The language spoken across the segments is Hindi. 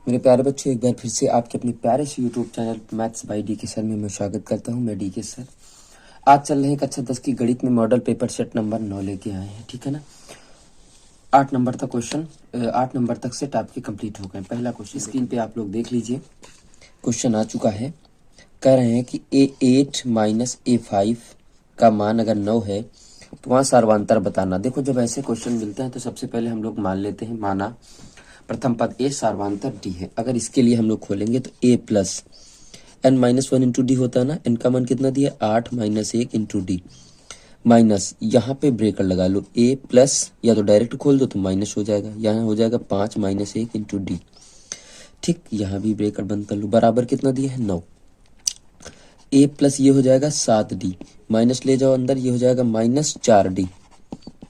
मेरे प्यारे बच्चों, एक बार फिर से आपके अपने प्यारे से YouTube channel maths by D के सर में मैं स्वागत करता हूं। मैं डी के सर आज चल रहे हैं कक्षा 10 की गणित में मॉडल पेपर सेट नंबर 9 लेके आए हैं। ठीक है ना। 8 नंबर तक क्वेश्चन, 8 नंबर तक सेट आपके कंप्लीट हो गए। पहला क्वेश्चन स्क्रीन पे आप लोग देख लीजिए। क्वेश्चन आ चुका है। कह रहे हैं कि A8 माइनस A5 का मान अगर 9 है तो वहाँ सार्वंतर बताना। देखो, जब ऐसे क्वेश्चन मिलते हैं तो सबसे पहले हम लोग मान लेते हैं, माना प्रथम पद ए सार्वंतर डी है। अगर इसके लिए हम लोग खोलेंगे तो a plus n minus 1 into d होता है ना। एन का मान कितना दिया, 8 माइनस 1 इंटू डी, माइनस यहाँ पे ब्रेकर लगा लो, ए प्लस या तो डायरेक्ट खोल दो तो माइनस हो जाएगा, यहाँ हो जाएगा 5 माइनस 1 इंटू डी। ठीक, यहाँ भी ब्रेकर बंद कर लो, बराबर कितना दिया है 9। ए प्लस ये हो जाएगा 7 डी, माइनस ले जाओ अंदर, ये हो जाएगा माइनस 4 डी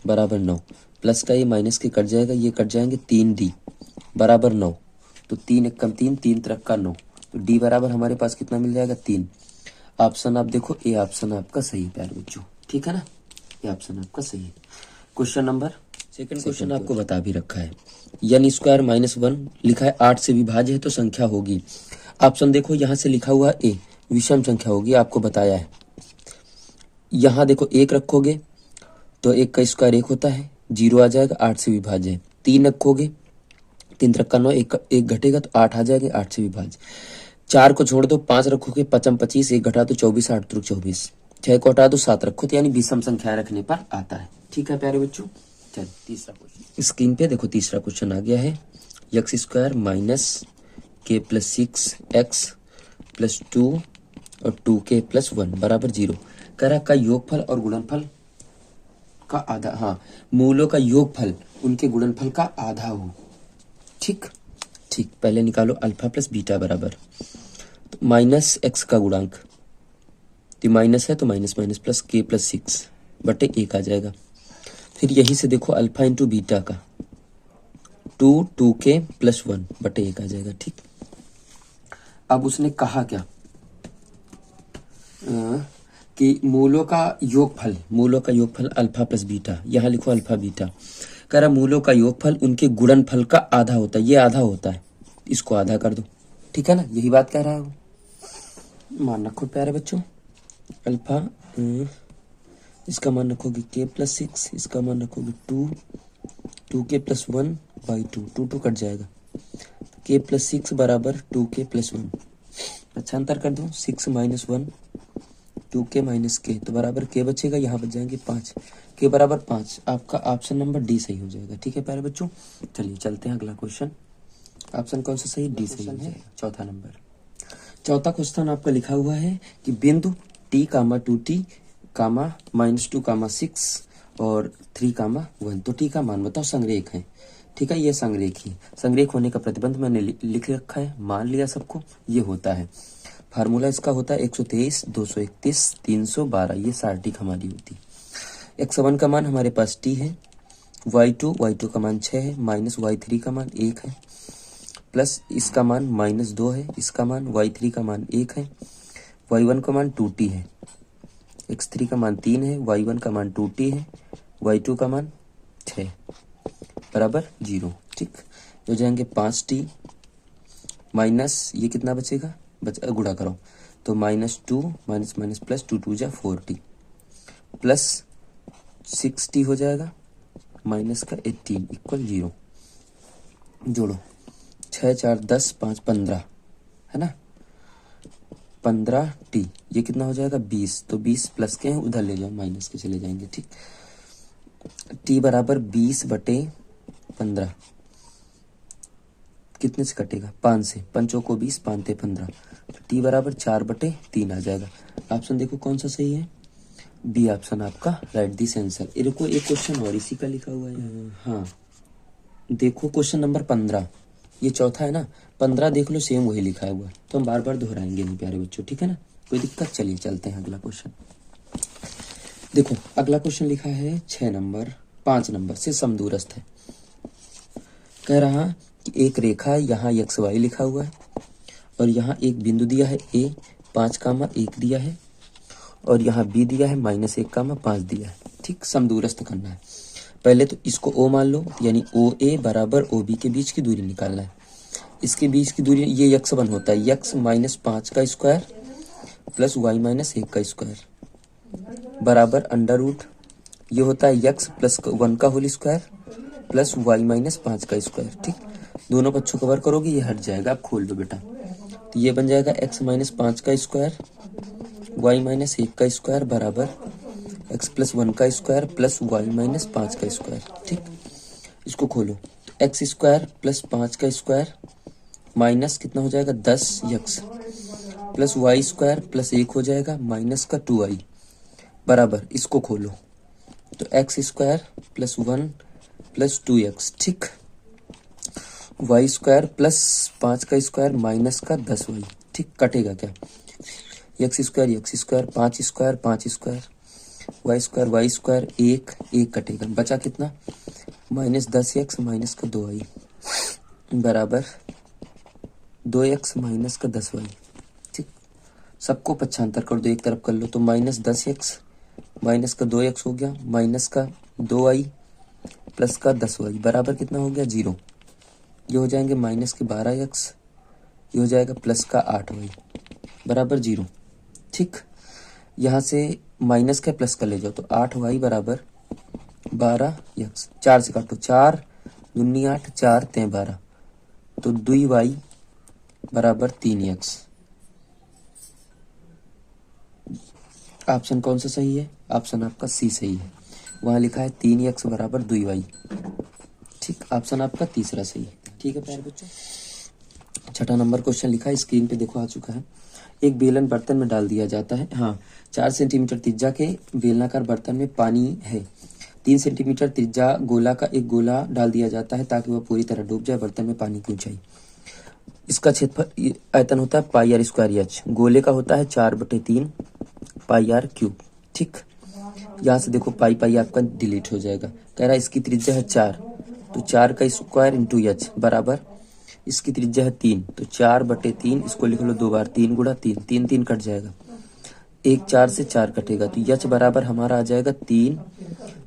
बराबर 9। प्लस का ये माइनस के कट जाएगा, ये कट जाएंगे 3 डी बराबर 9। तो 3 एक कम 3, 3 तरफ का 9, तो डी बराबर हमारे पास कितना मिल जाएगा 3। ऑप्शन आप देखो, ए ऑप्शन आपका सही है प्यारे बच्चों। ठीक है ना, ये ऑप्शन आपका सही है। क्वेश्चन नंबर सेकंड क्वेश्चन आपको बता भी रखा है। एन स्क्वायर माइनस 1 लिखा है, 8 से विभाज्य है तो संख्या होगी। ऑप्शन देखो, यहाँ से लिखा हुआ ए विषम संख्या होगी, आपको बताया है। यहाँ देखो 1 रखोगे तो 1 का स्क्वायर 1 होता है, 0 आ जाएगा, 8 से विभाज्य है। 3 रखोगे, 3 तरफ का 9, एक घटेगा तो 8 आ जाएंगे, 8 से विभाज्य। 4 को छोड़ दो, 5 रखोगे, 5 25, 1 घटा दो 24, 8 त्रिक 24। 6 को हटा दो, 7 रखो, तो यानी विषम संख्या रखने पर आता है। ठीक है प्यारे बच्चों। चल तीसरा क्वेश्चन स्क्रीन पे देखो, तीसरा क्वेश्चन आ गया है। एक्स स्क्वायर माइनस के प्लस 6 एक्स प्लस 2 और 2k प्लस 1 बराबर 0। कह रहा का योगफल और गुणनफल का आधा, हाँ, मूलों का योगफल उनके गुणनफल का आधा हो। ठीक ठीक, पहले निकालो अल्फा प्लस बीटा बराबर तो माइनस एक्स का गुणांक, तो माइनस है तो माइनस माइनस प्लस के प्लस 6 बटे 1 आ जाएगा। फिर यही से देखो अल्फा इंटू बीटा का 2k प्लस 1 बटे 1 आ जाएगा। ठीक, अब उसने कहा क्या कि मूलों का योगफल अल्फा प्लस बीटा, यहाँ लिखो अल्फा बीटा। कह रहा मूलों का योगफल उनके गुणनफल का आधा होता है, ये आधा होता है, इसको आधा कर दो। ठीक है ना, यही बात कह रहा है वो। मान रखो प्यारे बच्चों, अल्फा इसका मान रखोगे k प्लस 6, इसका मान रखोगे 2k प्लस 1 बाई 2 कट जाएगा, k प्लस 6 बराबर 2k प्लस 1। अच्छा अंतर कर दो, 6 माइनस 1 2k माइनस k, तो बराबर k बचेगा, यहाँ बच जाएंगे 5, k बराबर 5। आपका ऑप्शन नंबर डी सही हो जाएगा। ठीक है प्यारे बच्चों, चलिए चलते हैं अगला क्वेश्चन। ऑप्शन कौन सा सही, डी सही है। चौथा नंबर, चौथा क्वेश्चन आपका लिखा हुआ है कि बिंदु t कामा 2t कामा -2 कामा 6 और 3 कामा 1, तो t का मान बताओ, संरेख है। ठीक है, ये संरेख ही, संरेख होने का प्रतिबंध मैंने लिख रखा है, मान लिया सबको। ये होता है, फार्मूला इसका होता है 123 231 312, ये 60 हमारी होती है। x1 का मान हमारे पास t है, y2 का मान 6 है, माइनस y3 का मान 1 है, प्लस इसका मान -2 है, इसका मान y3 का मान 1 है, y1 का मान 2t है, x3 का मान 3 है, y1 का मान 2t है, y2 का मान 6 बराबर 0। ठीक, हो जाएंगे 5t माइनस ये कितना बचेगा, गुणा करो तो -2 माइनस माइनस प्लस 2 2 जा 4t प्लस 6t हो जाएगा, माइनस का 18 इक्वल 0। जोड़ो 6 4 10 5 15 है ना, 15t, ये कितना हो जाएगा 20, तो 20 प्लस के हैं उधर ले जाओ, माइनस के चले जाएंगे। ठीक, t बराबर 20 बटे 15, कितने से कटेगा, 5 से, 5 को 20 5 ते 15, टी बराबर 4 बटे 3 आ जाएगा। ऑप्शन देखो कौन सा सही है, बी ऑप्शन आपका राइट दिस आंसर। ये देखो एक क्वेश्चन और इसी का लिखा हुआ है। हाँ देखो क्वेश्चन नंबर 15, ये चौथा है ना, 15 देख लो, सेम वही लिखा हुआ है, तो हम बार बार दोहराएंगे नहीं प्यारे बच्चों। ठीक है ना, कोई दिक्कत। चलिए चलते हैं अगला क्वेश्चन। देखो अगला क्वेश्चन लिखा है 6 नंबर, 5 नंबर से समदूरस्थ है। कह रहा कि एक रेखा है, यहाँ एक्स वाई लिखा हुआ है, और यहाँ एक बिंदु दिया है ए 5 कामा 1 दिया है, और यहाँ बी दिया है -1 कामा 5 दिया है। ठीक, समदूरस्थ करना है। पहले तो इसको ओ मान लो, यानी ओ ए बराबर ओ बी के बीच की दूरी निकालना है। इसके बीच की दूरी ये x1 होता है, x माइनस 5 का स्क्वायर प्लस y माइनस 1 का स्क्वायर बराबर अंडर रूट ये होता है x प्लस 1 का whole square plus y minus 5 का स्क्वायर। ठीक, दोनों बच्चों कवर करोगे ये हट जाएगा। आप खोल दो बेटा, तो ये बन जाएगा x माइनस 5 का स्क्वायर y माइनस 1 का स्क्वायर बराबर x प्लस 1 का स्क्वायर प्लस y माइनस 5 का स्क्वायर। ठीक, इसको खोलो, तो एक्स स्क्वायर प्लस 5 का स्क्वायर माइनस कितना हो जाएगा 10x plus Y square plus 1 हो जाएगा माइनस का 2y बराबर, इसको खोलो तो x square plus 1 plus 2x। ठीक, वाई स्क्वायर प्लस 5 का स्क्वायर माइनस का 10y। ठीक, कटेगा क्या, x square 5 square 5 square y square 1 कटेगा, बचा कितना माइनस 10x माइनस का 2y बराबर 2x माइनस का 10y। ठीक, सबको पक्षांतर कर दो, एक तरफ कर लो, तो माइनस 10x माइनस का 2x हो गया माइनस का 2y प्लस का 10y बराबर कितना हो गया 0। ये हो जाएंगे माइनस के 12x, ये हो जाएगा प्लस का 8y बराबर 0। ठीक, यहाँ से माइनस का प्लस का ले जाओ, तो 8y बराबर 12x, 4 से काटो, 4 दूनी 8 4 3 12, तो 2y बराबर 3x। ऑप्शन कौन सा सही है, ऑप्शन आपका सी सही है, वहां लिखा है 3x बराबर 2y। ठीक, ऑप्शन आपका तीसरा सही है। ठीक है प्यारे बच्चों, छठा नंबर क्वेश्चन लिखा है, स्क्रीन पे देखो आ चुका है। एक बेलन बर्तन में डाल दिया जाता है। हाँ, 4 सेंटीमीटर त्रिज्या के बेलनाकार बर्तन में पानी है। 3 सेंटीमीटर त्रिज्या गोला का एक गोला डाल दिया जाता है ताकि वह पूरी तरह डूब जाए। बर्तन में पानी की ऊंचाई, इसका क्षेत्रफल आयतन होता है पाई आर स्क्वायर एच, गोले का होता है 4/3 पाई आर क्यूब। ठीक, यहाँ से देखो पाई पाई आपका डिलीट हो जाएगा। कह रहा है इसकी त्रिज्या है 4, तो 4 का स्क्वायर इंटू एच बराबर इसकी त्रिज्या है 3, तो 4/3, इसको लिख लो 2 बार, 3 गुणा 3, 3 3 कट जाएगा, 1 4 से 4 कटेगा, तो एच बराबर हमारा आ जाएगा 3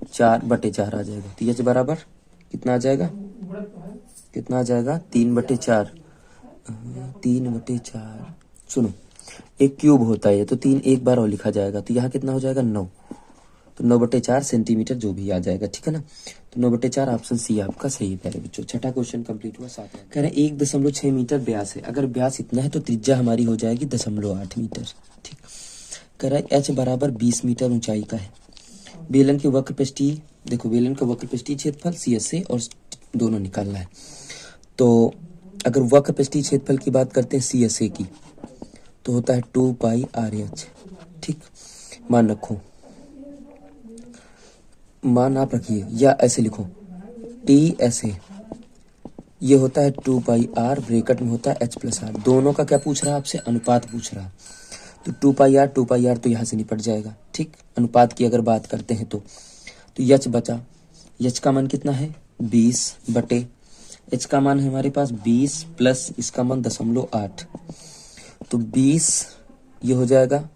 4/4 आ जाएगा। तो एच बराबर कितना आ जाएगा, कितना आ जाएगा 3/4, 3/4। सुनो, एक क्यूब होता है तो 3 एक बार और लिखा जाएगा, तो यहाँ कितना हो जाएगा 9, तो 9/4 सेंटीमीटर जो भी आ जाएगा। ठीक है ना, तो 9/4 ऑप्शन सी आपका सही है प्यारे बच्चों। छठा क्वेश्चन कंप्लीट हुआ। साथ कह रहे हैं 1.6 मीटर व्यास है, अगर व्यास इतना है तो त्रिज्या हमारी हो जाएगी 0.8 मीटर। ठीक, कह रहा है एच बराबर 20 मीटर ऊंचाई का है। बेलन के वक्र पृष्ठीय, देखो बेलन का वक्र पृष्ठीय क्षेत्रफल सी एस ए और दोनों निकालना है। तो अगर वक्र पृष्ठीय क्षेत्रफल की बात करते हैं सी एस ए की, तो होता है 2 पाई आर एच। ठीक, मान रखो, मान आप रखिए या ऐसे लिखो टी एस ए, ये होता है 2 पाई आर, ब्रैकेट में होता है एच प्लस आर। दोनों का क्या पूछ रहा है आपसे, अनुपात पूछ रहा है, तो 2 पाई आर तो यहाँ से निपट जाएगा। ठीक, अनुपात की अगर बात करते हैं तो यच बचा, यच का मान कितना है 20 बटे एच का मान है हमारे पास 20 प्लस इसका मान 0.8, तो 20 ये हो जाएगा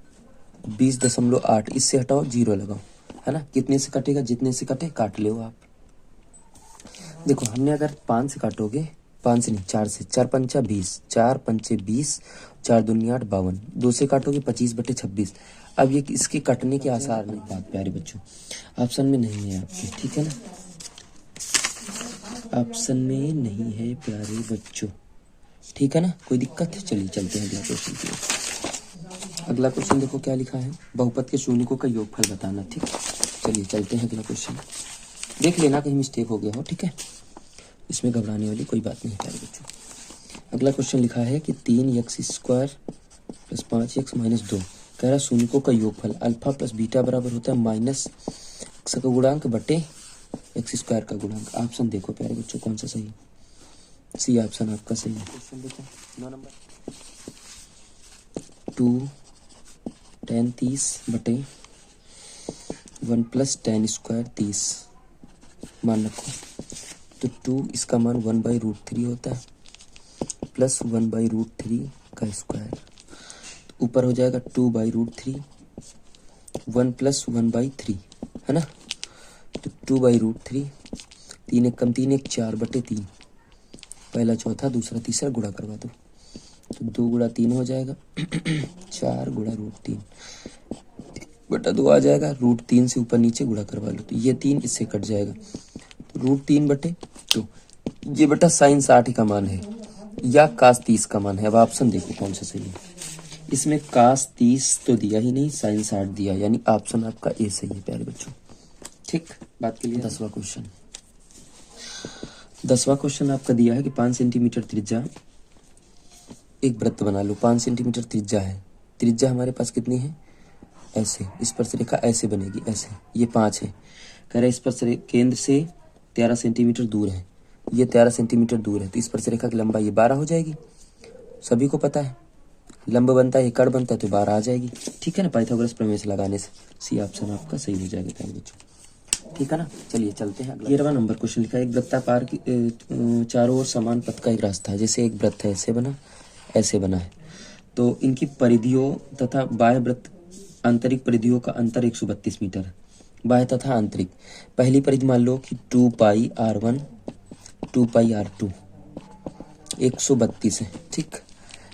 20.8, इससे हटाओ 0 लगाओ, है ना। कितने से कटेगा, जितने से कटे काट लो आप। देखो हमने अगर 5 से काटोगे, 5 से नहीं 4 से, 4 पंचा 20, 4 पंचे 20, 4 दूनी 8 52, 2 से काटोगे 25/26। अब ये इसके कटने के आसार नहीं बात प्यारे बच्चों, ऑप्शन में नहीं है आपके। ठीक है ना, ऑप्शन में नहीं है प्यारे बच्चों। ठीक है ना, कोई दिक्कत है, चलिए चलते हैं अगला क्वेश्चन की ओर। अगला क्वेश्चन देखो क्या लिखा है, बहुपद के शून्यकों का योगफल बताना। ठीक, चलिए चलते हैं अगला क्वेश्चन, देख लेना कहीं मिस्टेक हो गया हो। ठीक है, इसमें घबराने वाली कोई बात नहीं प्यारे बच्चों। अगला क्वेश्चन लिखा है कि 3x square plus 5x minus 2, कह रहा शून्यकों का योगफल अल्फा प्लस बीटा बराबर होता है माइनस x का गुणांक बटे x स्क्वायर का गुणांक। ऑप्शन देखो प्यारे बच्चों कौन सा सही है, सी ऑप्शन आपका सही है। क्वेश्चन देखो 9 नंबर, 2 tan 30 बटे 1 प्लस tan स्क्वायर 30 मान रखो, तो 2 इसका मान 1/√3 होता है प्लस 1/√3 का स्क्वायर, तो ऊपर हो जाएगा 2/√3, 1 प्लस 1/3, है ना, तो 2/√3, 3 1 कम 3 1 4/3 पहला चौथा दूसरा तीसरा गुणा करवा दो, तो 2 गुणा 3 हो जाएगा 4 गुणा √3 बटा 2 आ जाएगा। √3 से ऊपर नीचे गुणा करवा लो, तो ये 3 इससे कट जाएगा, तो √3 बटे 2। ये बेटा sin 60 का मान है या cos 30 का मान है। अब ऑप्शन देखो कौन सा सही है। इसमें cos 30 तो दिया ही नहीं, sin 60 दिया, यानी ऑप्शन आपका ए सही है प्यारे बच्चों। ठीक, बात के लिए 10वां क्वेश्चन। 10वां क्वेश्चन आपका दिया है कि 5 सेंटीमीटर त्रिज्या एक वृत्त बना लो। 5 सेंटीमीटर त्रिज्या है, त्रिज्या हमारे पास कितनी है, ऐसे, इस पर से रेखा ऐसे बनेगी, ऐसे, ये 5 है। कह रहे इस पर से केंद्र से 13 सेंटीमीटर दूर है, ये 13 सेंटीमीटर दूर है, तो इस पर से रेखा की लंबाई ये 12 हो जाएगी। सभी को पता है लंब बनता है, कड़ बनता है, तो 12 आ जाएगी। ठीक है ना, पाइथागोरस प्रमेय से लगाने से सी ऑप्शन आपका सही हो जाएगा प्यारे बच्चों। ठीक है ना, चलिए चलते हैं। 13वां नंबर क्वेश्चन लिखा है, एक वृत्ताकार की चारों ओर समान पथ का एक रास्ता है। जैसे एक वृत्त है, ऐसे बना है, तो इनकी परिधियों तथा बाह्य वृत्त आंतरिक परिधियों का अंतर 132 मीटर है, बाह्य तथा आंतरिक। पहली परिधि मान लो कि 2πr1 2πr2 132 है। ठीक,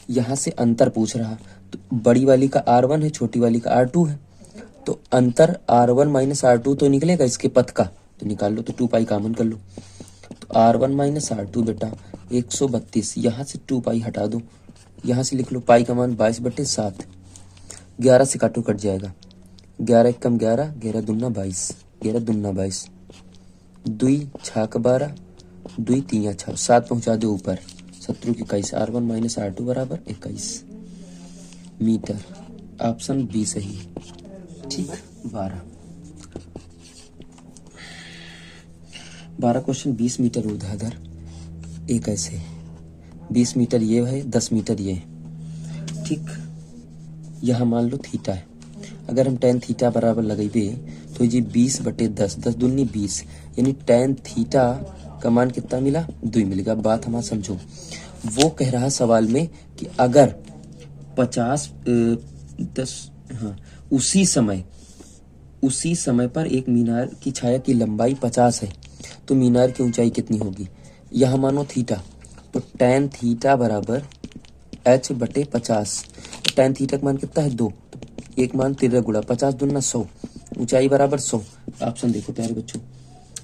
यहाँ से अंतर पूछ रहा, तो बड़ी वाली का r1 है, छोटी वाली का r2 है, तो अंतर r1 माइनस r2 तो निकलेगा इसके पथ का, तो निकाल लो, तो 2π कॉमन कर लो, तो r1 माइनस r2 बेटा 132, यहाँ से 2π हटा दो, यहाँ से लिख लो पाई का मान 22/7, 11 से काटो कट जाएगा, 11 एकम 11, 11 दूना 22, 11 दूना 22, 2 छाक 12, 2 3 6, 7 पहुँचा दो ऊपर, 17 की 21, r1 माइनस r2 बराबर 21 मीटर। ऑप्शन बी सही है। ठीक, 12 क्वेश्चन। 20 मीटर ऊर्ध्वाधर एक ऐसे, 20 मीटर ये है, 10 मीटर ये है। ठीक, यहाँ मान लो थीटा है, अगर हम tan थीटा बराबर लगाइए तो ये 20/10, 10 दूनी 20, यानी tan थीटा का मान कितना मिला, 2 मिलेगा। बात हमारा समझो, वो कह रहा सवाल में कि अगर 50 उसी समय पर एक मीनार की छाया की लंबाई 50 है, तो मीनार की ऊंचाई कितनी होगी। यहाँ मानो थीटा, तो tan थीटा बराबर h/50, तो tan थीटा का मान कितना है 2, तो एक मान 13 गुणा 50 दूना 100, ऊंचाई बराबर 100। ऑप्शन देखो प्यारे बच्चों,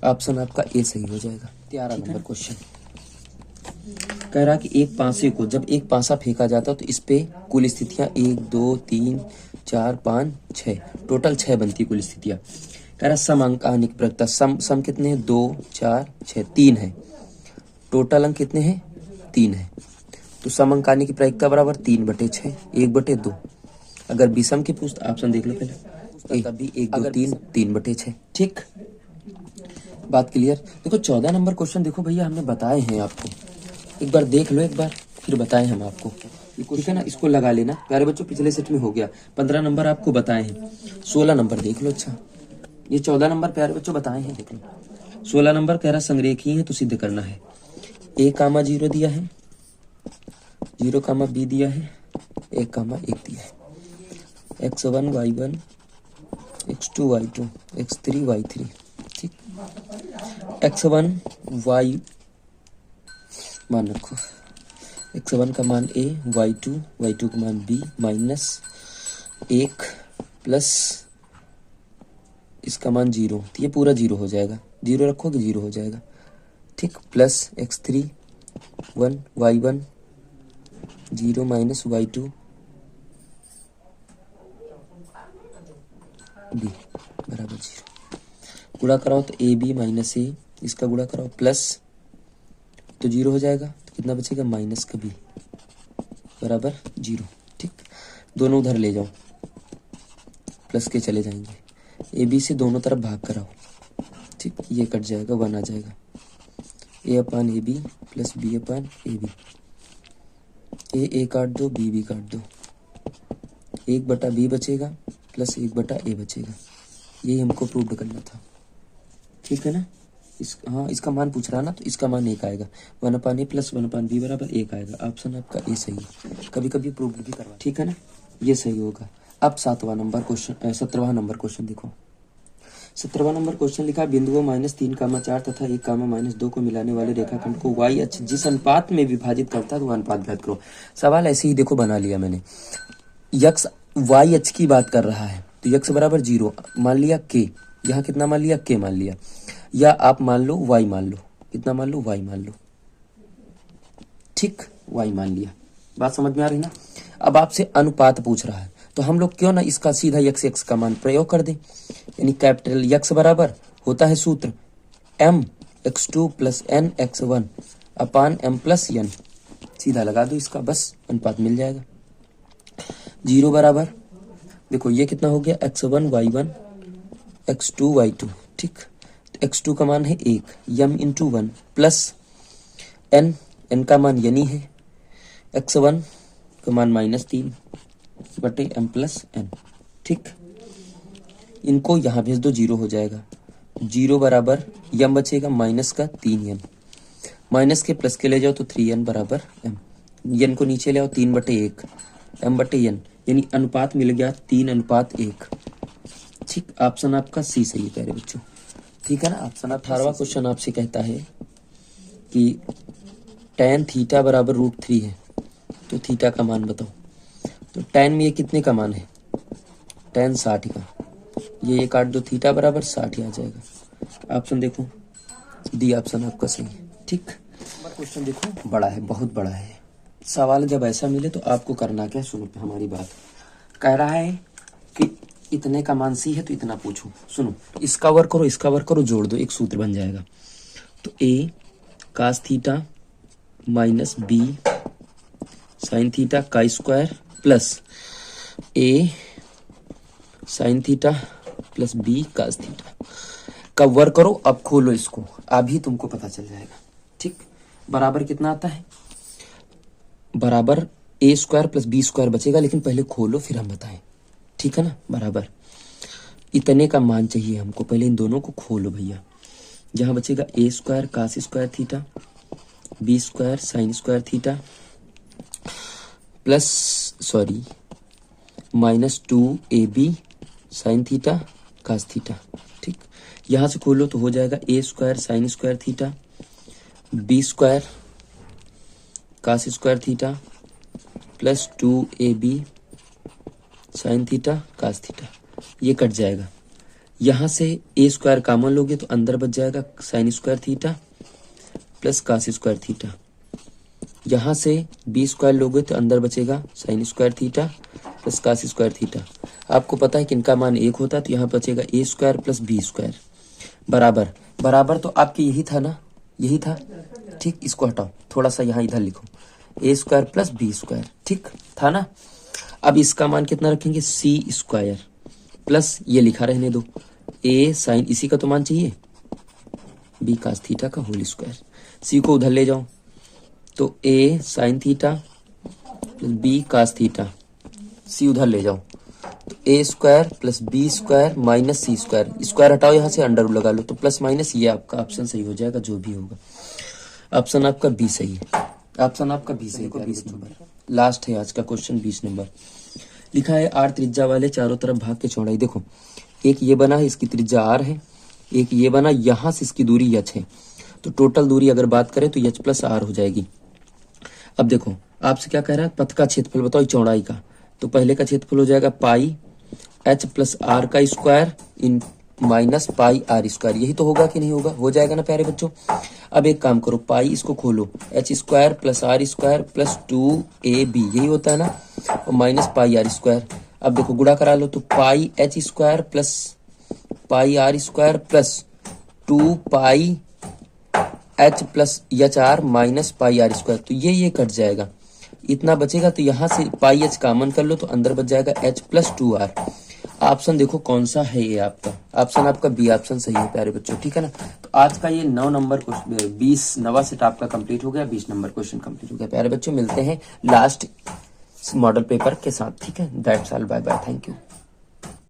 ऑप्शन आपका ए सही हो जाएगा। 13 नंबर क्वेश्चन कह रहा कि एक पासे को जब एक पासा फेंका जाता तो इस पे कुल स्थितियां 1 2 3 4 5 6, टोटल 6 बनती कुल स्थितियां। कह रहा सम अंक आने की प्रयोगता, सम कितने हैं 2 4 6 3 है, टोटल अंक कितने हैं 3 है, तो सम अंक आने की प्रायिकता बराबर 3/6 1/2। अगर विषम की पूछता ऑप्शन देख लो पहले, तभी 1 2 3 3/6। ठीक, बात क्लियर। देखो 14 नंबर क्वेश्चन देखो भैया, हमने बताए हैं आपको, एक बार देख लो, एक बार फिर बताए हम आपको, ठीक है ना। इसको लगा लेना प्यारे बच्चों, पिछले सेट में हो गया। 15 नंबर आपको बताए हैं, 16 नंबर देख लो। अच्छा, ये 14 नंबर प्यारे बच्चों बताए हैं, देख लो। 16 नंबर कह रहा संरेखीय है तो सिद्ध करना है। a,0 दिया है, 0, b दिया है, 1, 1 दिया है, x1 y1 x2 y2 x3 y3। ठीक, x1 y मान रखो, x1 का मान a, y2 का मान b माइनस 1 प्लस इसका मान 0, तो ये पूरा 0 हो जाएगा, 0 रखोगे 0 हो जाएगा। ठीक, plus x3 1 y1 0 minus y2 b बराबर 0। गुणा कराओ तो ए बी माइनस ए, इसका गुणा कराओ प्लस, तो 0 हो जाएगा, तो कितना बचेगा माइनस का b बराबर 0। ठीक, दोनों उधर ले जाओ, प्लस के चले जाएंगे, ए बी से दोनों तरफ भाग कराओ। ठीक, ये कट जाएगा, 1 आ जाएगा, a/ab प्लस b/ab, ए काट दो, बी काट दो, 1/b बचेगा प्लस 1/a बचेगा। यही हमको प्रूव करना था। ठीक है ना, हाँ इसका मान पूछ रहा ना, तो इसका मान 1 आएगा, 1/a प्लस 1/b बराबर 1 आएगा। ऑप्शन आपका ए सही है, कभी कभी प्रूव भी करवा। ठीक है ना, ये सही होगा। अब 17वां नंबर क्वेश्चन देखो, 17वां नंबर क्वेश्चन लिखा, बिंदुओं -3, 4 तथा 1, -2 को मिलाने वाले रेखाखंड को y अक्ष जिस अनुपात में विभाजित करता है वो अनुपात ज्ञात करो। सवाल ऐसे ही देखो बना लिया मैंने। यक्स y अक्ष की बात कर रहा है तो यक्स बराबर 0 मान लिया, k यहाँ कितना मान लिया, k मान लिया, या आप मान लो y मान लो, कितना मान लो, y मान लो, ठीक, y मान लिया। बात समझ में आ रही ना। अब आपसे अनुपात पूछ रहा है तो हम लोग क्यों ना इसका सीधा यक्स एक्स का मान प्रयोग कर दें, यानी कैपिटल यक्स बराबर होता है सूत्र m(x2 + n(x1) अपान m+n, सीधा लगा दो इसका, बस अनुपात मिल जाएगा। 0 बराबर देखो ये कितना हो गया, x1 y1 x2 y2, ठीक, तो x2 का मान है 1 m × 1 प्लस n का मान यानी है x1 का मान -3 बटे m+n, ठीक। इनको यहाँ भेज दो, 0 हो जाएगा। 0 बराबर यम बचेगा माइनस का 3m, माइनस के प्लस के ले जाओ तो 3n बराबर m, n को नीचे ले आओ 3/1 m/n, यानी अनुपात मिल गया 3:1, ठीक। ऑप्शन आपका सी सही है प्यारे बच्चों, ठीक है ना। ऑप्शन 18वां क्वेश्चन आपसे कहता है कि tan थीटा बराबर √3 है तो थीटा का मान बताओ। तो tan में ये कितने का मान है, tan 60 का, ये काट दो, थीटा बराबर 60 आ जाएगा। ऑप्शन देखो डी ऑप्शन आपका सही है, ठीक। क्वेश्चन देखो बड़ा है, बहुत बड़ा है। सवाल जब ऐसा मिले तो आपको करना क्या, सुनो हमारी बात। कह रहा है कि इतने का मान सी है तो इतना पूछो। सुनो, इसका वर्क करो, इसका वर्क करो, जोड़ दो, एक सूत्र बन जाएगा। तो a cos theta minus b sin theta का square plus a sin theta plus b cos theta का वर्क करो। अब खोलो इसको, अभी तुमको पता चल जाएगा, ठीक। बराबर कितना आता है, बराबर a² + b² बचेगा, लेकिन पहले खोलो फिर हम बताएं, ठीक है ना। बराबर इतने का मान चाहिए हमको, पहले इन दोनों को खोलो भैया। जहां बचेगा a² cos² theta, b² sin² theta plus -2ab sin theta cos theta, ठीक। यहां से खोलो तो हो जाएगा a² sin² theta, b² cos² theta plus 2ab sin theta cos theta, ये कट जाएगा। यहाँ से a² कॉमन लोगे तो अंदर बच जाएगा sin² theta plus cos² theta. यहाँ से b² लोगे तो अंदर बचेगा sin² theta plus cos² theta. आपको पता है कि इनका मान 1 होता है तो यहाँ बचेगा a² + b² बराबर, बराबर तो आपके यही था ना, यही था, ठीक। इसको हटाओ, थोड़ा सा यहाँ इधर लिखो, a² + b², ठीक था ना। अब इसका मान कितना रखेंगे, c² प्लस ये लिखा रहने दो a sin, इसी का तो मान चाहिए, b cos थीटा का होल स्क्वायर। c को उधर ले जाओ तो a sin theta plus b cos theta, c उधर ले जाओ तो a² + b² minus c², square हटाओ यहाँ से, अंडर लगा लो तो प्लस माइनस, ये आपका ऑप्शन सही हो जाएगा, जो भी होगा। ऑप्शन आपका बी सही है, ऑप्शन आपका बी सही है। 20 नंबर लास्ट है आज का क्वेश्चन। 20 नंबर लिखा है, r त्रिज्या वाले चारों तरफ भाग के चौड़ाई। देखो एक ये बना है, इसकी त्रिज्या r है, एक ये बना, यहाँ से इसकी दूरी h है, तो टोटल दूरी अगर बात करें तो h + r हो जाएगी। अब देखो आपसे क्या कह रहा है, पथ का क्षेत्रफल बताओ चौड़ाई का। तो पहले का क्षेत्रफल हो जाएगा पाई h + r का स्क्वायर इन माइनस पाई r², यही तो होगा कि नहीं होगा, हो जाएगा ना प्यारे बच्चों। अब एक काम करो, पाई इसको खोलो, h² + r² प्लस 2ab, यही होता है ना, और माइनस पाई r²। अब देखो गुणा करा लो तो पाई h² plus pi r² plus 2 पाई h plus r minus pi r², तो ये कट जाएगा, इतना बचेगा। तो यहाँ से पाई h कॉमन कर लो तो अंदर बच जाएगा h + 2r। ऑप्शन देखो कौन सा है, ये आपका ऑप्शन, आपका बी ऑप्शन सही है प्यारे बच्चों, ठीक है ना। तो आज का ये 9 नंबर क्वेश्चन, 20वां सेट आपका कंप्लीट हो गया, 20 नंबर क्वेश्चन कंप्लीट हो गया प्यारे बच्चों। मिलते हैं लास्ट मॉडल पेपर के साथ, ठीक है। That's all, bye bye, thank you.